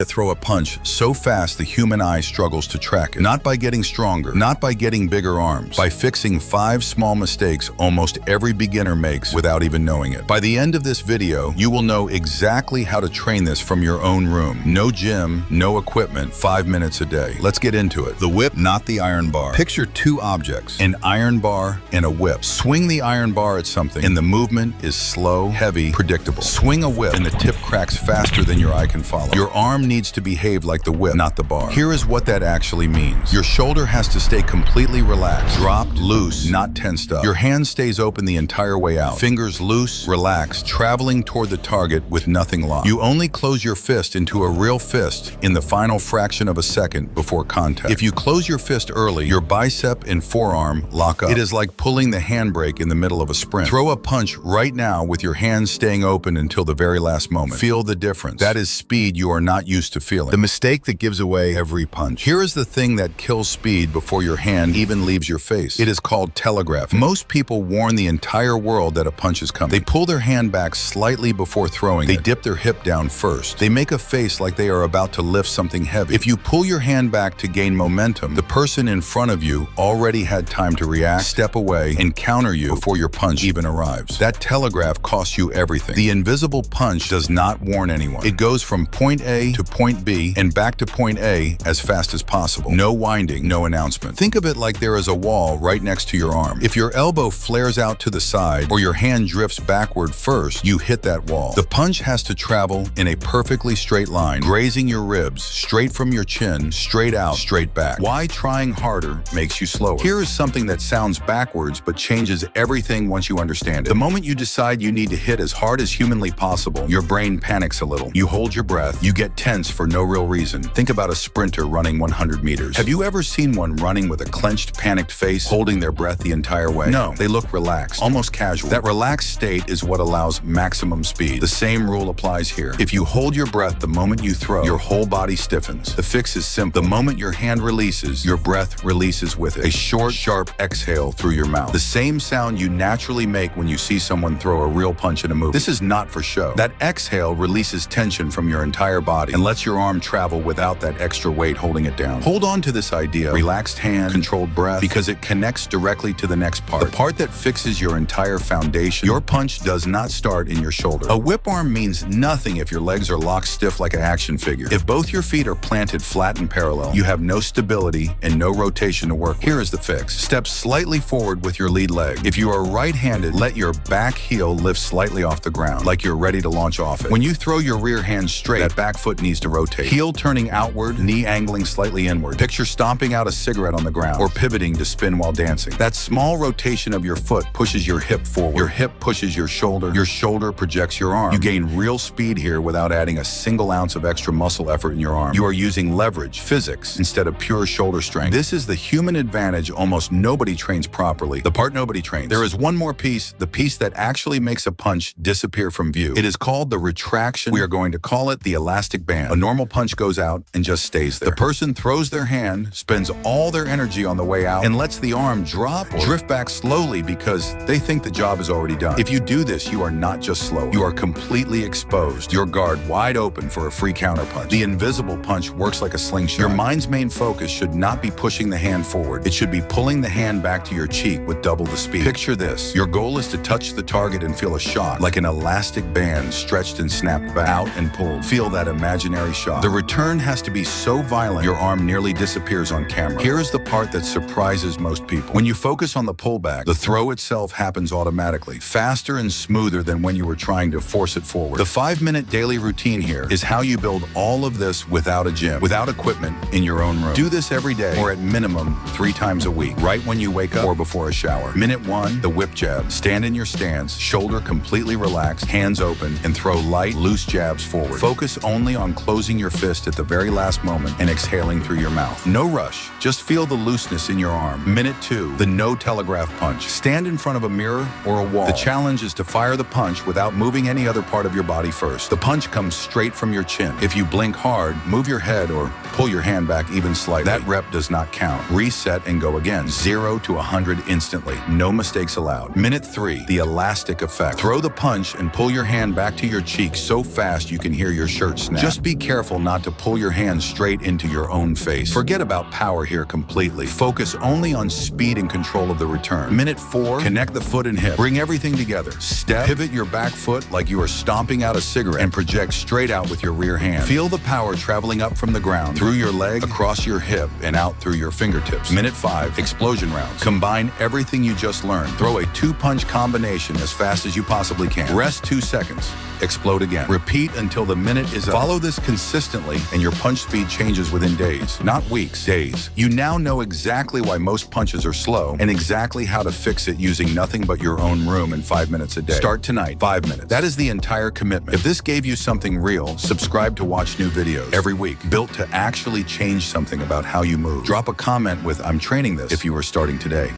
To throw a punch so fast the human eye struggles to track it. Not by getting stronger, not by getting bigger arms, by fixing 5 small mistakes almost every beginner makes without even knowing it. By the end of this video, you will know exactly how to train this from your own room. No gym, no equipment, 5 minutes a day. Let's get into it. The whip, not the iron bar. Picture 2 objects, an iron bar and a whip. Swing the iron bar at something and the movement is slow, heavy, predictable. Swing a whip and the tip cracks faster than your eye can follow. Your arm needs to behave like the whip, not the bar. Here is what that actually means. Your shoulder has to stay completely relaxed, dropped, loose, not tensed up. Your hand stays open the entire way out. Fingers loose, relaxed, traveling toward the target with nothing locked. You only close your fist into a real fist in the final fraction of a second before contact. If you close your fist early, your bicep and forearm lock up. It is like pulling the handbrake in the middle of a sprint. Throw a punch right now with your hands staying open until the very last moment. Feel the difference. That is speed you are not used to feeling. The mistake that gives away every punch. Here is the thing that kills speed before your hand even leaves your face. It is called telegraphing. Most people warn the entire world that a punch is coming. They pull their hand back slightly before throwing it. They dip their hip down first. They make a face like they are about to lift something heavy. If you pull your hand back to gain momentum, the person in front of you already had time to react, step away, and counter you before your punch even arrives. That telegraph costs you everything. The invisible punch does not warn anyone. It goes from point A to point B and back to point A as fast as possible. No winding, no announcement. Think of it like there is a wall right next to your arm. If your elbow flares out to the side or your hand drifts backward first, you hit that wall. The punch has to travel in a perfectly straight line, grazing your ribs, straight from your chin, straight out, straight back. Why trying harder makes you slower? Here is something that sounds backwards but changes everything once you understand it. The moment you decide you need to hit as hard as humanly possible, your brain panics a little. You hold your breath, you get tense for no real reason. Think about a sprinter running 100 meters. Have you ever seen one running with a clenched, panicked face, holding their breath the entire way? No, they look relaxed, almost casual. That relaxed state is what allows maximum speed. The same rule applies here. If you hold your breath the moment you throw, your whole body stiffens. The fix is simple. The moment your hand releases, your breath releases with it. A short, sharp exhale through your mouth. The same sound you naturally make when you see someone throw a real punch in a movie. This is not for show. That exhale releases tension from your entire body and lets your arm travel without that extra weight holding it down. Hold on to this idea, relaxed hand, controlled breath, because it connects directly to the next part. The part that fixes your entire foundation. Your punch does not start in your shoulder. A whip arm means nothing if your legs are locked stiff like an action figure. If both your feet are planted flat and parallel, you have no stability and no rotation to work with. Here is the fix. Step slightly forward with your lead leg. If you are right-handed, let your back heel lift slightly off the ground, like you're ready to launch off it. When you throw your rear hand straight, that back foot needs to rotate. Heel turning outward, knee angling slightly inward. Picture stomping out a cigarette on the ground or pivoting to spin while dancing. That small rotation of your foot pushes your hip forward. Your hip pushes your shoulder projects your arm. You gain real speed here without adding a single ounce of extra muscle effort in your arm. You are using leverage, physics, instead of pure shoulder strength. This is the human advantage almost nobody trains properly. The part nobody trains. There is one more piece, the piece that actually makes a punch disappear from view. It is called the retraction. We are going to call it the elastic band. A normal punch goes out and just stays there. The person throws their hand, spends all their energy on the way out, and lets the arm drop or drift back slowly because they think the job is already done. If you do this, you are not just slow. You are completely exposed. Your guard wide open for a free counterpunch. The invisible punch works like a slingshot. Your mind's main focus should not be pushing the hand forward. It should be pulling the hand back to your cheek with double the speed. Picture this. Your goal is to touch the target and feel a shock, like an elastic band stretched and snapped back, out and pulled. Feel that imaginary shock. The return has to be so violent, your arm nearly disappears on camera. Here is the part that surprises most people. When you focus on the pullback, the throw itself happens automatically, faster and smoother than when you were trying to force it forward. The 5-minute daily routine here is how you build all of this without a gym, without equipment, in your own room. Do this every day, or at minimum 3 times a week, right when you wake up or before a shower. Minute 1, the whip jab. Stand in your stance, shoulder completely relaxed, hands open, and throw light, loose jabs forward. Focus only on closing your fist at the very last moment and exhaling through your mouth. No rush, just feel the looseness in your arm. Minute 2, the no telegraph punch. Stand in front of a mirror or a wall. The challenge is to fire the punch without moving any other part of your body first. The punch comes straight from your chin. If you blink hard, move your head, or pull Pull your hand back even slightly. That rep does not count. Reset and go again. 0 to 100 instantly. No mistakes allowed. Minute 3, the elastic effect. Throw the punch and pull your hand back to your cheek so fast you can hear your shirt snap. Just be careful not to pull your hand straight into your own face. Forget about power here completely. Focus only on speed and control of the return. Minute 4, connect the foot and hip. Bring everything together. Step, pivot your back foot like you are stomping out a cigarette and project straight out with your rear hand. Feel the power traveling up from the ground, through your leg, across your hip, and out through your fingertips. Minute 5, explosion rounds. Combine everything you just learned. Throw a 2-punch combination as fast as you possibly can. Rest 2 seconds. Explode again. Repeat until the minute is up. Follow this consistently and your punch speed changes within days, not weeks, days. You now know exactly why most punches are slow and exactly how to fix it using nothing but your own room in 5 minutes a day. Start tonight, 5 minutes. That is the entire commitment. If this gave you something real, subscribe to watch new videos every week, built to actually change something about how you move. Drop a comment with "I'm training this" if you are starting today.